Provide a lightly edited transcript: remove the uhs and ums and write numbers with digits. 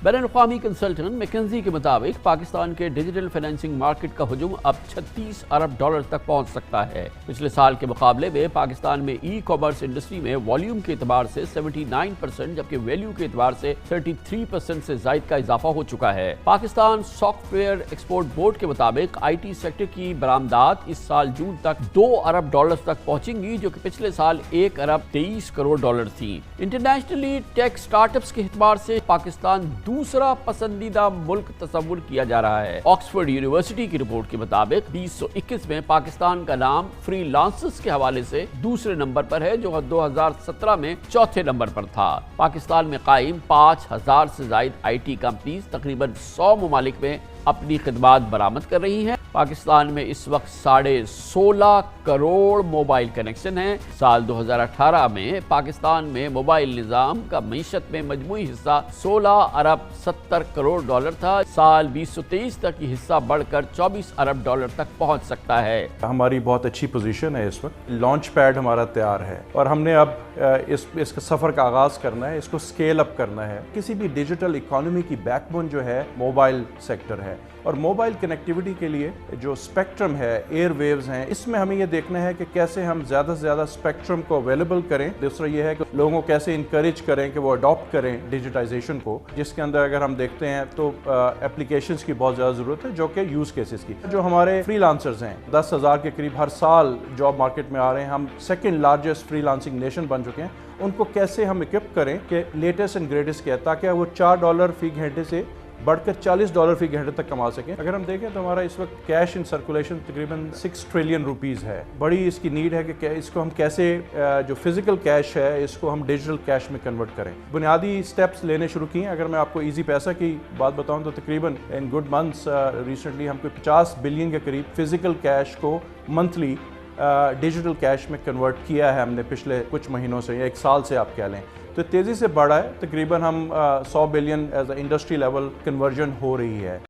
بین الاقوامی consultant Mackenzie کے مطابق پاکستان کے ڈیجیٹل فائنینسنگ مارکیٹ کا حجم اب $36 ارب تک پہنچ سکتا ہے۔ پچھلے سال کے مقابلے میں پاکستان میں ای کامرس انڈسٹری میں والیوم کے اعتبار سے 79%، جبکہ ویلیو کے اعتبار سے 33% سے زائد کا اضافہ ہو چکا ہے۔ Pakistan soft where export board کے مطابق آئی ٹی سیکٹر کی برآمدات اس سال جون تک $2 ارب تک پہنچیں گی، جو کہ پچھلے سال $1 ارب 23 کروڑ تھی۔ انٹرنیشنلی ٹیک سٹارٹ اپس کے اعتبار سے پاکستان دوسرا پسندیدہ ملک تصور کیا جا رہا ہے۔ آکسفورڈ یونیورسٹی کی رپورٹ کے مطابق 2021 میں پاکستان کا نام فری لانسرز کے حوالے سے دوسرے نمبر پر ہے، جو 2017 میں چوتھے نمبر پر تھا۔ پاکستان میں قائم 5000 سے زائد آئی ٹی کمپنیز تقریباً 100 ممالک میں اپنی خدمات برآمد کر رہی ہیں۔ پاکستان میں اس وقت 16.5 کروڑ موبائل کنیکشن ہیں۔ سال 2018 میں پاکستان میں موبائل نظام کا معیشت میں مجموعی حصہ $16 ارب 70 کروڑ تھا۔ سال 2023 تک یہ حصہ بڑھ کر $24 ارب تک پہنچ سکتا ہے۔ ہماری بہت اچھی پوزیشن ہے اس وقت، لانچ پیڈ ہمارا تیار ہے اور ہم نے اب اس سفر کا آغاز کرنا ہے، اس کو سکیل اپ کرنا ہے۔ کسی بھی ڈیجیٹل اکانومی کی بیک بون جو ہے موبائل سیکٹر ہے، اور موبائل کنیکٹیوٹی کے لیے جو اسپیکٹرم ہے، ایئر ویوز ہیں، اس میں ہمیں یہ دیکھنا ہے کہ کیسے ہم زیادہ سے زیادہ اسپیکٹرم کو اویلیبل کریں۔ دوسرا یہ ہے کہ لوگوں کو کیسے انکریج کریں کہ وہ اڈاپٹ کریں ڈیجیٹائزیشن کو، جس کے اندر اگر ہم دیکھتے ہیں تو اپلیکیشنز کی بہت زیادہ ضرورت ہے، جو کہ یوز کیسز کی۔ جو ہمارے فری لانسرز ہیں 10,000 کے قریب ہر سال جاب مارکیٹ میں آ رہے ہیں، ہم second largest freelancing nation بن چکے ہیں۔ ان کو کیسے ہم اکوپ کریں کہ لیٹسٹ اینڈ گریٹسٹ کیا ہے، تاکہ وہ $4 فی گھنٹے سے بڑھ کر $40 فی گھنٹے تک کما سکیں۔ اگر ہم دیکھیں تو ہمارا اس وقت کیش ان سرکولیشن تقریباً 6 ٹریلین روپیز ہے۔ بڑی اس کی نیڈ ہے کہ اس کو ہم کیسے جو فزیکل کیش ہے اس کو ہم ڈیجیٹل کیش میں کنورٹ کریں۔ بنیادی سٹیپس لینے شروع کیے ہیں۔ اگر میں آپ کو ایزی پیسہ کی بات بتاؤں تو تقریباً ان گڈ منتھس ریسنٹلی ہم کو 50 بلین کے قریب فزیکل کیش کو منتھلی ڈیجیٹل کیش میں کنورٹ کیا ہے ہم نے پچھلے کچھ مہینوں سے یا 1 سال سے آپ کہہ لیں، تو تیزی سے بڑھا ہے۔ تقریباً ہم 100 billion as a industry level conversion ہو رہی ہے۔